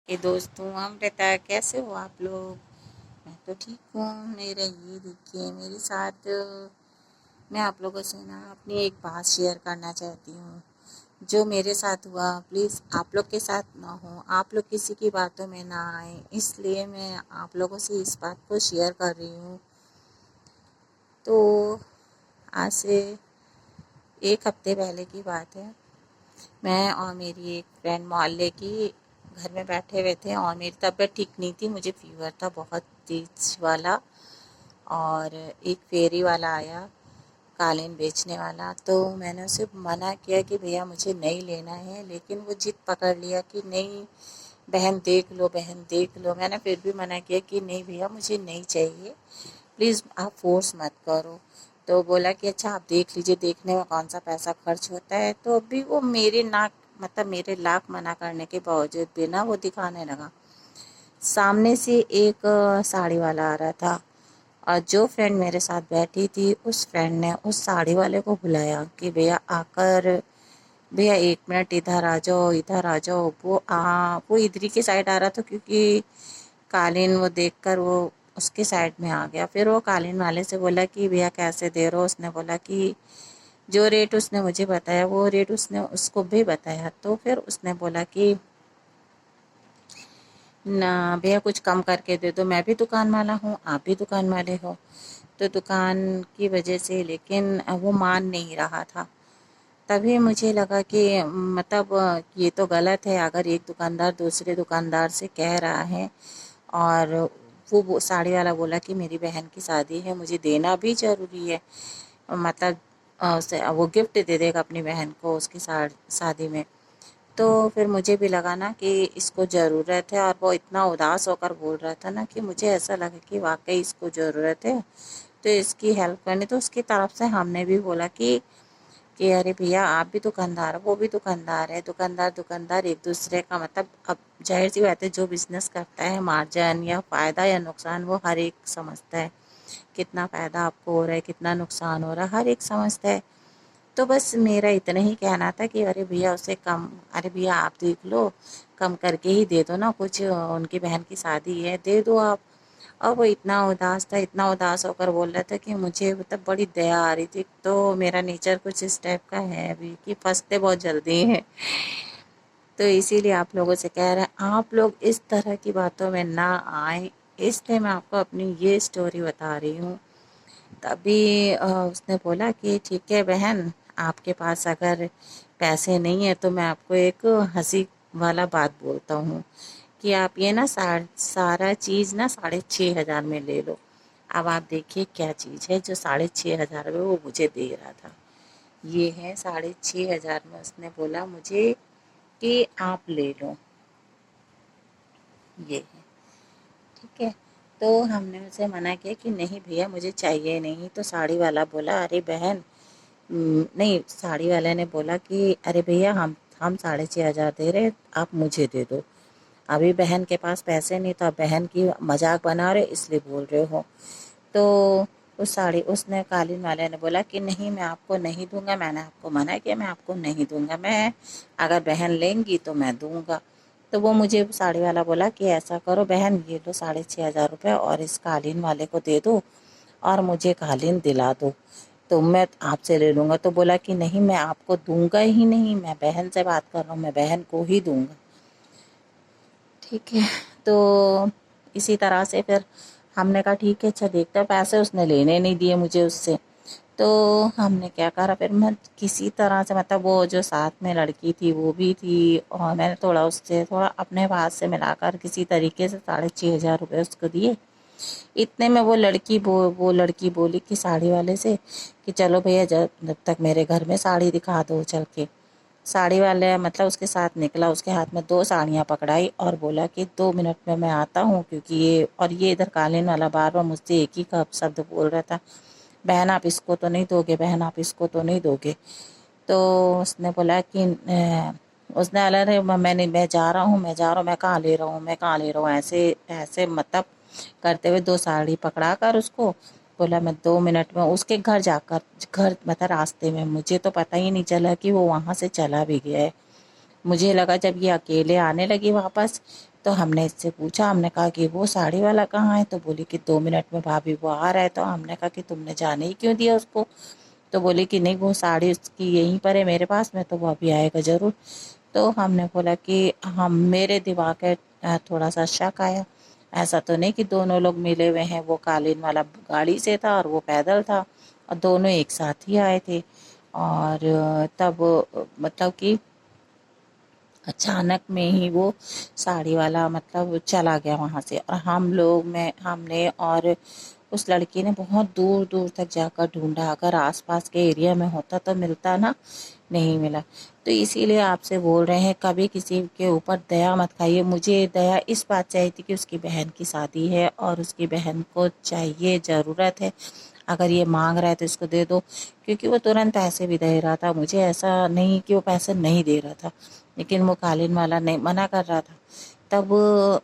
कि दोस्तों अमृता कैसे हो आप लोग। मैं तो ठीक हूँ। मेरा ये देखिए मेरे साथ मैं आप लोगों से ना अपनी एक बात शेयर करना चाहती हूँ। जो मेरे साथ हुआ प्लीज़ आप लोग के साथ ना हो, आप लोग किसी की बातों में ना आए, इसलिए मैं आप लोगों से इस बात को शेयर कर रही हूँ। तो आज से एक हफ्ते पहले की बात है। मैं और मेरी एक फ्रेंड मोहल्ले की घर में बैठे हुए थे और मेरी तबीयत ठीक नहीं थी, मुझे फीवर था बहुत तेज वाला। और एक फेरी वाला आया, कालीन बेचने वाला। तो मैंने उसे मना किया कि भैया मुझे नहीं लेना है, लेकिन वो जिद पकड़ लिया कि नहीं बहन देख लो, बहन देख लो। मैंने फिर भी मना किया कि नहीं भैया मुझे नहीं चाहिए, प्लीज़ आप फोर्स मत करो। तो बोला कि अच्छा आप देख लीजिए, देखने में कौन सा पैसा खर्च होता है। तो अभी वो मेरे नाक मतलब मेरे लाख मना करने के बावजूद भी ना वो दिखाने लगा। सामने से एक साड़ी वाला आ रहा था और जो फ्रेंड मेरे साथ बैठी थी उस फ्रेंड ने उस साड़ी वाले को बुलाया कि भैया आकर, भैया एक मिनट इधर आ जाओ, इधर आ जाओ। वो इधर की साइड आ रहा था क्योंकि कालीन वो देखकर वो उसके साइड में आ गया। फिर वो कालीन वाले से बोला कि भैया कैसे दे रहे हो। उसने बोला कि जो रेट उसने मुझे बताया वो रेट उसने उसको भी बताया। तो फिर उसने बोला कि ना भैया कुछ कम करके दे दो, मैं भी दुकान वाला हूँ, आप भी दुकान वाले हो। तो दुकान की वजह से लेकिन वो मान नहीं रहा था। तभी मुझे लगा कि मतलब ये तो गलत है अगर एक दुकानदार दूसरे दुकानदार से कह रहा है। और वो साड़ी वाला बोला कि मेरी बहन की शादी है, मुझे देना भी ज़रूरी है। मतलब वो गिफ्ट दे देगा अपनी बहन को उसकी शादी में। तो फिर मुझे भी लगा ना कि इसको ज़रूरत है, और वो इतना उदास होकर बोल रहा था ना कि मुझे ऐसा लगा कि वाकई इसको ज़रूरत है, तो इसकी हेल्प करनी। तो उसकी तरफ से हमने भी बोला कि अरे भैया आप भी दुकानदार हो, वो भी दुकानदार है, दुकानदार दुकानदार एक दूसरे का मतलब अब जाहिर सी बात है जो बिजनेस करता है मार्जिन या फ़ायदा या नुकसान वो हर एक समझता है। कितना फ़ायदा आपको हो रहा है, कितना नुकसान हो रहा है, हर एक समझता है। तो बस मेरा इतना ही कहना था कि अरे भैया उसे कम, अरे भैया आप देख लो, कम करके ही दे दो ना कुछ, उनकी बहन की शादी है, दे दो आप। और वो इतना उदास था, इतना उदास होकर बोल रहा था कि मुझे मतलब बड़ी दया आ रही थी। तो मेरा नेचर कुछ इस टाइप का है अभी कि फंसते बहुत जल्दी हैं। तो इसीलिए आप लोगों से कह रहे हैं आप लोग इस तरह की बातों में ना आए, इसलिए मैं आपको अपनी ये स्टोरी बता रही हूँ। तभी उसने बोला कि ठीक है बहन, आपके पास अगर पैसे नहीं है तो मैं आपको एक हंसी वाला बात बोलता हूँ कि आप ये ना सारा चीज़ ना 6,500 में ले लो। अब आप देखिए क्या चीज़ है जो 6,500 में वो मुझे दे रहा था। ये है 6,500 में, उसने बोला मुझे कि आप ले लो, ये है। ठीक है। तो हमने उसे मना किया कि नहीं भैया मुझे चाहिए नहीं। तो साड़ी वाला बोला अरे बहन, नहीं, साड़ी वाले ने बोला कि अरे भैया हम 6,500 दे रहे, आप मुझे दे दो। अभी बहन के पास पैसे नहीं, तो आप बहन की मजाक बना रहे इसलिए बोल रहे हो। तो उसने कालीन वाले ने बोला कि नहीं मैं आपको नहीं दूंगा, मैंने आपको मना किया, मैं आपको नहीं दूंगा, मैं अगर बहन लेंगी तो मैं दूंगा। तो वो मुझे साड़ी वाला बोला कि ऐसा करो बहन, ये लो 6,500 और इस कालीन वाले को दे दो और मुझे कालीन दिला दो, तो मैं आपसे ले लूँगा। तो बोला कि नहीं मैं आपको दूंगा ही नहीं, मैं बहन से बात कर रहा हूँ, मैं बहन को ही दूंगा। ठीक है। तो इसी तरह से फिर हमने कहा ठीक है अच्छा देखते हैं, पैसे उसने लेने नहीं दिए मुझे उससे। तो हमने क्या करा, फिर मैं किसी तरह से मतलब वो जो साथ में लड़की थी वो भी थी, और मैंने थोड़ा उससे थोड़ा अपने हाथ से मिलाकर किसी तरीके से 6,500 उसको दिए। इतने में वो लड़की बोली कि साड़ी वाले से कि चलो भैया जब तक मेरे घर में साड़ी दिखा दो चल के। साड़ी वाले मतलब उसके साथ निकला, उसके हाथ में 2 साड़ियाँ पकड़ाई और बोला कि 2 मिनट में मैं आता हूँ, क्योंकि ये इधर कालीन वाला बार बार मुझसे एक ही का शब्द बोल रहा था, बहन आप इसको तो नहीं दोगे, बहन आप इसको तो नहीं दोगे। तो उसने बोला कि उसने अरे मैं जा रहा हूँ, मैं जा रहा हूँ, मैं कहाँ ले रहा हूँ, मैं कहाँ ले रहा हूँ, ऐसे ऐसे मतलब करते हुए 2 साड़ी पकड़ा कर उसको बोला मैं 2 मिनट में उसके घर जाकर, घर मतलब रास्ते में, मुझे तो पता ही नहीं चला कि वो वहाँ से चला भी गया है। मुझे लगा जब ये अकेले आने लगी वापस تو ہم نے اس سے پوچھا، ہم نے کہا کہ وہ ساڑی والا کہاں ہے؟ تو بولی کہ 2 منٹ میں بھابھی وہ آ رہا ہے۔ تو ہم نے کہا کہ تم نے جانے ہی کیوں دیا اس کو؟ تو بولی کہ نہیں وہ ساڑی اس کی یہیں پر ہے میرے پاس میں، تو وہ ابھی آئے گا ضرور۔ تو ہم نے بولا کہ میرے دماغ میں تھوڑا سا شک آیا، ایسا تو نہیں کہ دونوں لوگ ملے ہوئے ہیں، وہ قالین والا گاڑی سے تھا اور وہ پیدل تھا، اور دونوں ایک ساتھ ہی آئے تھے۔ اور تب مطلب کہ اچانک میں ہی وہ ساڑی والا مطلب چلا گیا وہاں سے، اور ہم نے اور اس لڑکی نے بہت دور دور تک جا کر ڈھونڈا، اگر آس پاس کے ایریا میں ہوتا تو ملتا نا، نہیں ملا۔ تو اسی لیے آپ سے بول رہے ہیں کبھی کسی کے اوپر دیا مت کھائیے۔ مجھے دیا اس بات چاہیے تھی کہ اس کی بہن کی شادی ہے اور اس کی بہن کو چاہیے، ضرورت ہے، اگر یہ مانگ رہا ہے تو اس کو دے دو، کیونکہ وہ ترنت پیسے بھی دے رہا تھا۔ مجھے ایسا نہیں کہ وہ پیسے نہیں دے رہا تھا، لیکن وہ قالین والا نہیں منع کر رہا تھا۔ تب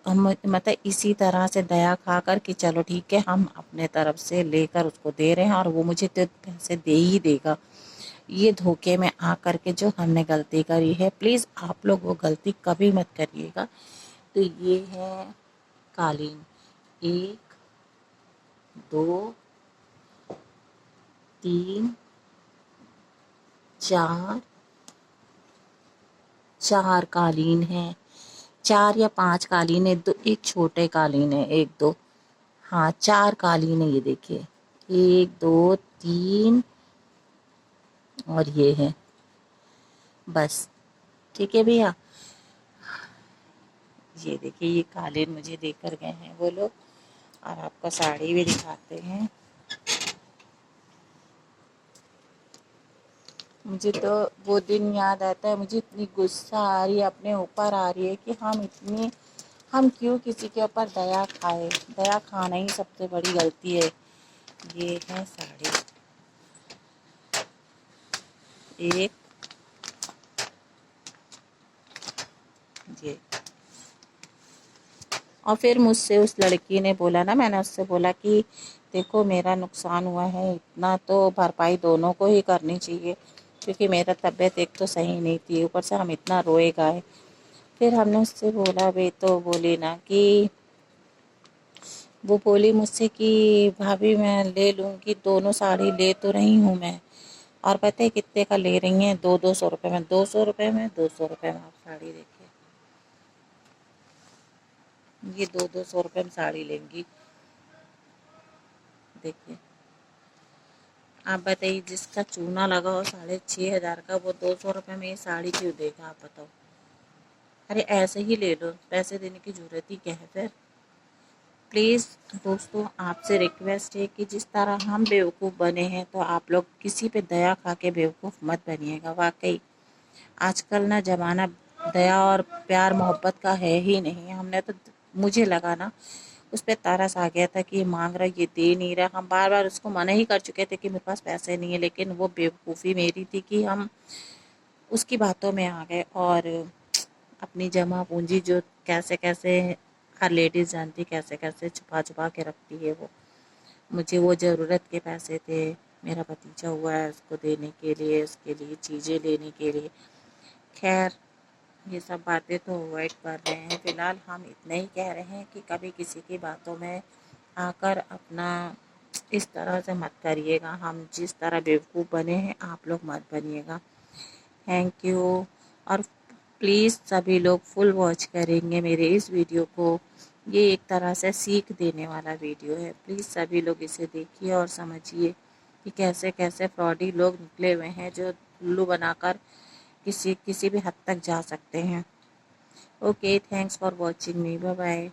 ہم مطلب اسی طرح سے دیا کھا کر کہ چلو ٹھیک ہے، ہم اپنے طرف سے لے کر اس کو دے رہے ہیں اور وہ مجھے تو پیسے دے ہی دے گا۔ یہ دھوکے میں آ کر کے جو ہم نے غلطی کری ہے، پلیز آپ لوگ وہ غلطی کبھی مت کریے گا۔ تو یہ ہے قالین، 1 2 3 4 4 قالین ہیں، 4 یا 5 قالین ہے، ایک چھوٹے قالین ہے، 1 2 ہاں 4 قالین ہے، یہ دیکھیے 1 2 3 اور یہ ہے، بس ٹھیک ہے بھیا۔ یہ دیکھیے یہ قالین مجھے دے کر گئے ہیں وہ لوگ، اور آپ کو ساڑی بھی دکھاتے ہیں۔ مجھے تو وہ دن یاد آتا ہے، مجھے اتنی غصہ آ رہی ہے، اپنے اوپر آ رہی ہے کہ ہم کیوں کسی کے اوپر دیا کھائے؟ دیا کھانا ہی سب سے بڑی غلطی ہے۔ یہ ہے ساڑی، ایک یہ، اور پھر مجھ سے اس لڑکی نے بولا نا، میں نے اس سے بولا کہ دیکھو میرا نقصان ہوا ہے، اتنا تو بھرپائی دونوں کو ہی کرنی چاہیے، کیونکہ میرا طبیعت ایک تو صحیح نہیں تھی، اوپر سے ہم اتنا روئے گائے۔ پھر ہم نے اس سے بولا بھی، تو بولی نا کہ وہ بولی مجھ سے کہ بھابھی میں لے لوں گی، دونوں ساڑی لے تو رہی ہوں میں، اور پتہ ہے کتنے کا لے رہی ہیں؟ 200 روپے میں، 200 روپے میں، 200 روپے میں۔ آپ ساڑی دیکھیں، یہ 200 روپے میں ساڑی لیں گی، دیکھیے۔ آپ بتائیے جس کا چونا لگا ہو 6500 کا، وہ 200 روپے میں یہ ساڑی کیوں دے گا؟ آپ بتاؤ۔ ارے ایسے ہی لے لو، پیسے دینے کی ضرورت ہی کیا ہے پھر؟ پلیز دوستو آپ سے ریکویسٹ ہے کہ جس طرح ہم بیوقوف بنے ہیں تو آپ لوگ کسی پہ دیا کھا کے بیوقوف مت بنیے گا۔ واقعی آج کل نا زمانہ دیا اور پیار محبت کا ہے ہی نہیں۔ ہم نے تو، مجھے لگا نا اس پہ ترس آ گیا تھا کہ یہ مانگ رہا، یہ دے نہیں رہا۔ ہم بار بار اس کو منع ہی کر چکے تھے کہ میرے پاس پیسے نہیں ہیں، لیکن وہ بیوقوفی میری تھی کہ ہم اس کی باتوں میں آ گئے، اور اپنی جمع پونجی جو کیسے کیسے ہر لیڈیز جانتی کیسے کیسے چھپا چھپا کے رکھتی ہے وہ۔ مجھے وہ ضرورت کے پیسے تھے، میرا بھتیجا ہوا ہے اس کو دینے کے لیے، اس کے لیے چیزیں لینے کے لیے۔ خیر یہ سب باتیں تو اوائڈ کر رہے ہیں، فی الحال ہم اتنا ہی کہہ رہے ہیں کہ کبھی کسی کی باتوں میں آ کر اپنا اس طرح سے مت کریے گا۔ ہم جس طرح بیوقوف بنے ہیں آپ لوگ مت بنیے گا۔ تھینک یو، اور پلیز سبھی لوگ فل واچ کریں گے میرے اس ویڈیو کو، یہ ایک طرح سے سیکھ دینے والا ویڈیو ہے۔ پلیز سبھی لوگ اسے دیکھیے اور سمجھیے کہ کیسے کیسے فراڈی لوگ نکلے ہوئے ہیں جو الو بنا کر کسی بھی حد تک جا سکتے ہیں۔ Okay, thanks for watching me, bye bye.